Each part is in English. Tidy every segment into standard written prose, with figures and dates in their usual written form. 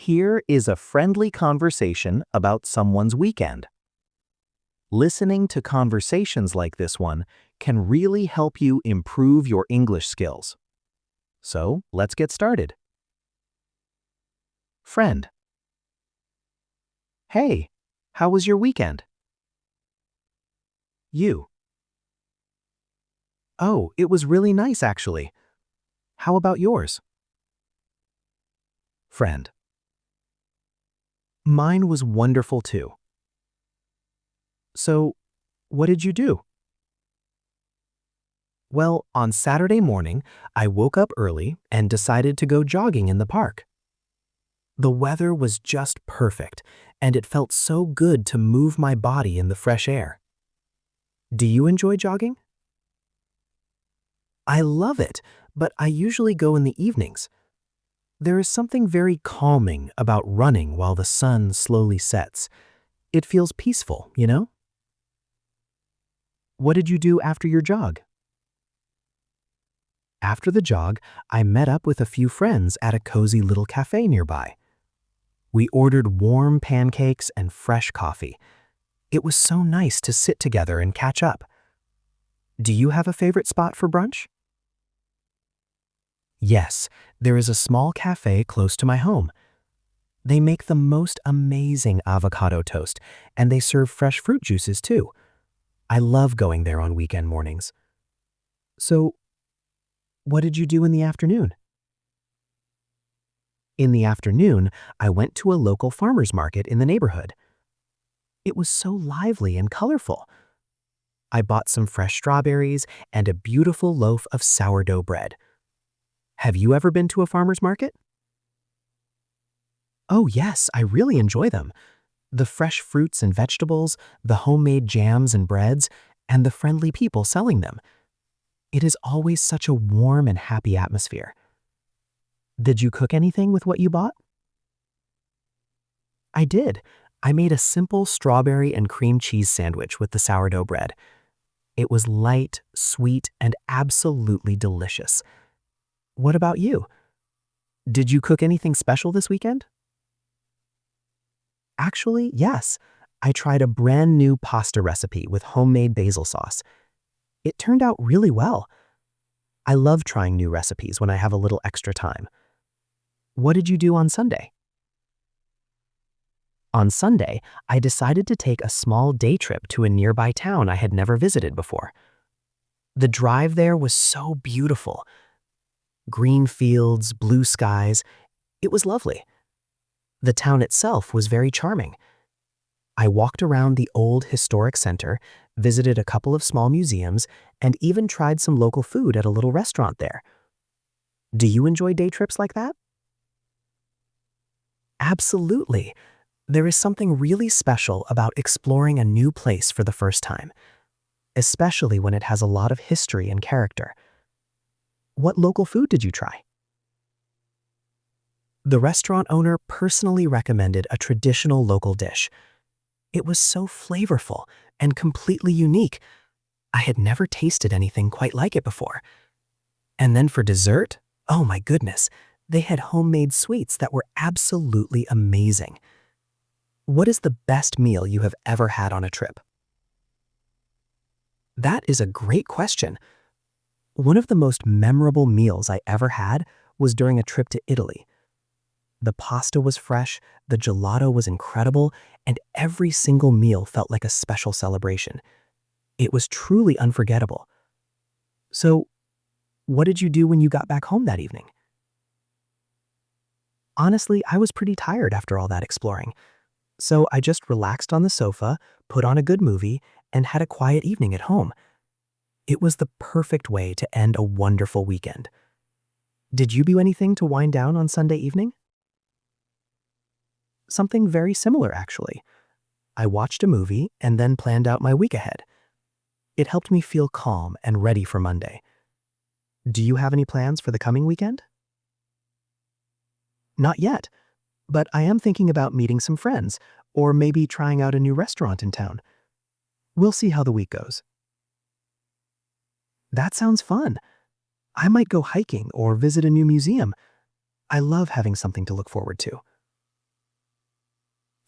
Here is a friendly conversation about someone's weekend. Listening to conversations like this one can really help you improve your English skills. So, let's get started. Friend. Hey, how was your weekend? You. Oh, it was really nice actually. How about yours? Friend. Mine was wonderful too. So, what did you do? Well, on Saturday morning, I woke up early and decided to go jogging in the park. The weather was just perfect, and it felt so good to move my body in the fresh air. Do you enjoy jogging? I love it, but I usually go in the evenings. There is something very calming about running while the sun slowly sets. It feels peaceful, you know? What did you do after your jog? After the jog, I met up with a few friends at a cozy little cafe nearby. We ordered warm pancakes and fresh coffee. It was so nice to sit together and catch up. Do you have a favorite spot for brunch? Yes, there is a small cafe close to my home. They make the most amazing avocado toast, and they serve fresh fruit juices too. I love going there on weekend mornings. So, what did you do in the afternoon? In the afternoon, I went to a local farmer's market in the neighborhood. It was so lively and colorful. I bought some fresh strawberries and a beautiful loaf of sourdough bread. Have you ever been to a farmer's market? Oh yes, I really enjoy them. The fresh fruits and vegetables, the homemade jams and breads, and the friendly people selling them. It is always such a warm and happy atmosphere. Did you cook anything with what you bought? I did. I made a simple strawberry and cream cheese sandwich with the sourdough bread. It was light, sweet, and absolutely delicious. What about you? Did you cook anything special this weekend? Actually, yes. I tried a brand new pasta recipe with homemade basil sauce. It turned out really well. I love trying new recipes when I have a little extra time. What did you do on Sunday? On Sunday, I decided to take a small day trip to a nearby town I had never visited before. The drive there was so beautiful. Green fields, blue skies. It was lovely. The town itself was very charming. I walked around the old historic center, visited a couple of small museums, and even tried some local food at a little restaurant there. Do you enjoy day trips like that? Absolutely. There is something really special about exploring a new place for the first time, especially when it has a lot of history and character. What local food did you try? The restaurant owner personally recommended a traditional local dish. It was so flavorful and completely unique. I had never tasted anything quite like it before. And then for dessert, oh my goodness, they had homemade sweets that were absolutely amazing. What is the best meal you have ever had on a trip? That is a great question. One of the most memorable meals I ever had was during a trip to Italy. The pasta was fresh, the gelato was incredible, and every single meal felt like a special celebration. It was truly unforgettable. So, what did you do when you got back home that evening? Honestly, I was pretty tired after all that exploring. So I just relaxed on the sofa, put on a good movie, and had a quiet evening at home. It was the perfect way to end a wonderful weekend. Did you do anything to wind down on Sunday evening? Something very similar, actually. I watched a movie and then planned out my week ahead. It helped me feel calm and ready for Monday. Do you have any plans for the coming weekend? Not yet, but I am thinking about meeting some friends, or maybe trying out a new restaurant in town. We'll see how the week goes. That sounds fun. I might go hiking or visit a new museum. I love having something to look forward to.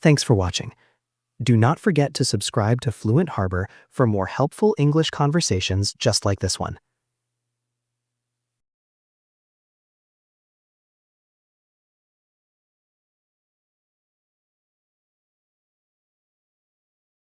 Thanks for watching. Do not forget to subscribe to Fluent Harbor for more helpful English conversations just like this one.